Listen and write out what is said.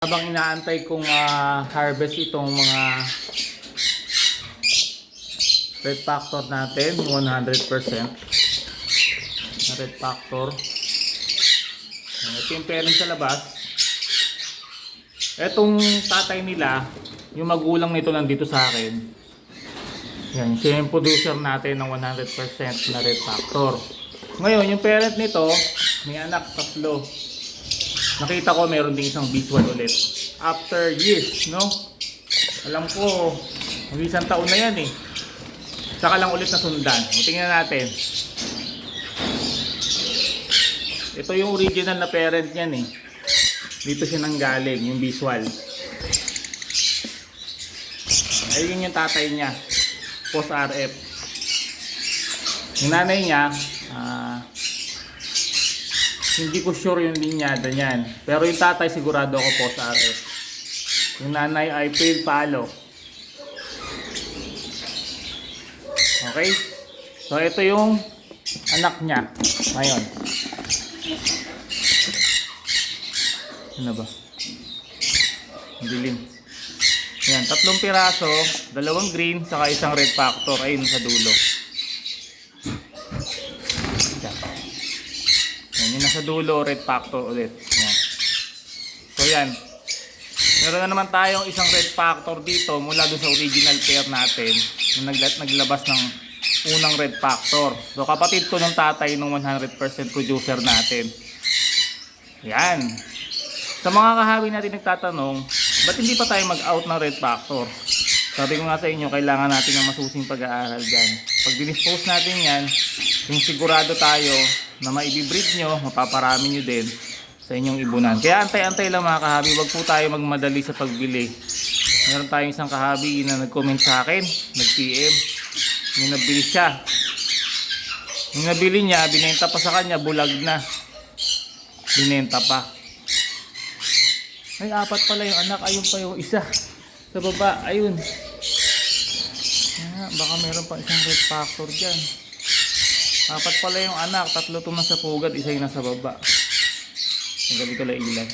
Habang inaantay kong harvest itong mga red factor natin, 100% na red factor. Ito yung parent sa labas. Etong tatay nila, yung magulang nito nandito sa akin. Yan, siya yung producer natin ng 100% na red factor. Ngayon, yung parent nito, may anak, 3. Nakita ko meron ding isang visual ulit. After years, no? Alam ko, isang taon na yan eh. Saka lang ulit na sundan. Tingnan natin. Ito yung original na parent niyan eh. Dito siya nanggaling, yung visual. Ayun yung tatay niya. Post RF. Yung nanay niya, hindi ko sure yung linyada niyan. Pero yung tatay sigurado ako post RF. Yung nanay ay fail palo. Okay? So ito yung anak niya. Ngayon. Ano ba? Dilim. Yan, 3 piraso, 2 green, saka isang red factor. Ayun sa dulo. Yan, yung nasa dulo, red factor ulit. Yan. So yan. Meron na naman tayong isang red factor dito mula doon sa original pair natin. Yung naglabas ng unang red factor. So kapatid ko ng tatay ng 100% producer natin. Yan. Sa mga kahabi natin nagtatanong, ba't hindi pa tayo mag-out ng red factor? Sabi ko nga sa inyo, kailangan natin ng masusing pag-aaral dyan. Pag dinispose natin yan, yung sigurado tayo na maibibreed nyo, mapaparami nyo din sa inyong ibunan. Kaya antay-antay lang mga kahabi, wag po tayo magmadali sa pagbili. Meron tayong isang kahabi na nag-comment sa akin, nag-PM, yung nabili siya. Yung nabili niya, binenta pa sa kanya, bulag na. Binenta pa. Ay, 4 pala yung anak, ayun pa yung isa. Sa baba, ayun. Baka meron pa isang red factor dyan. 4 pala yung anak, 3 itong nasa pugad, isa yung nasa baba. Ang gabi ko lang ilan.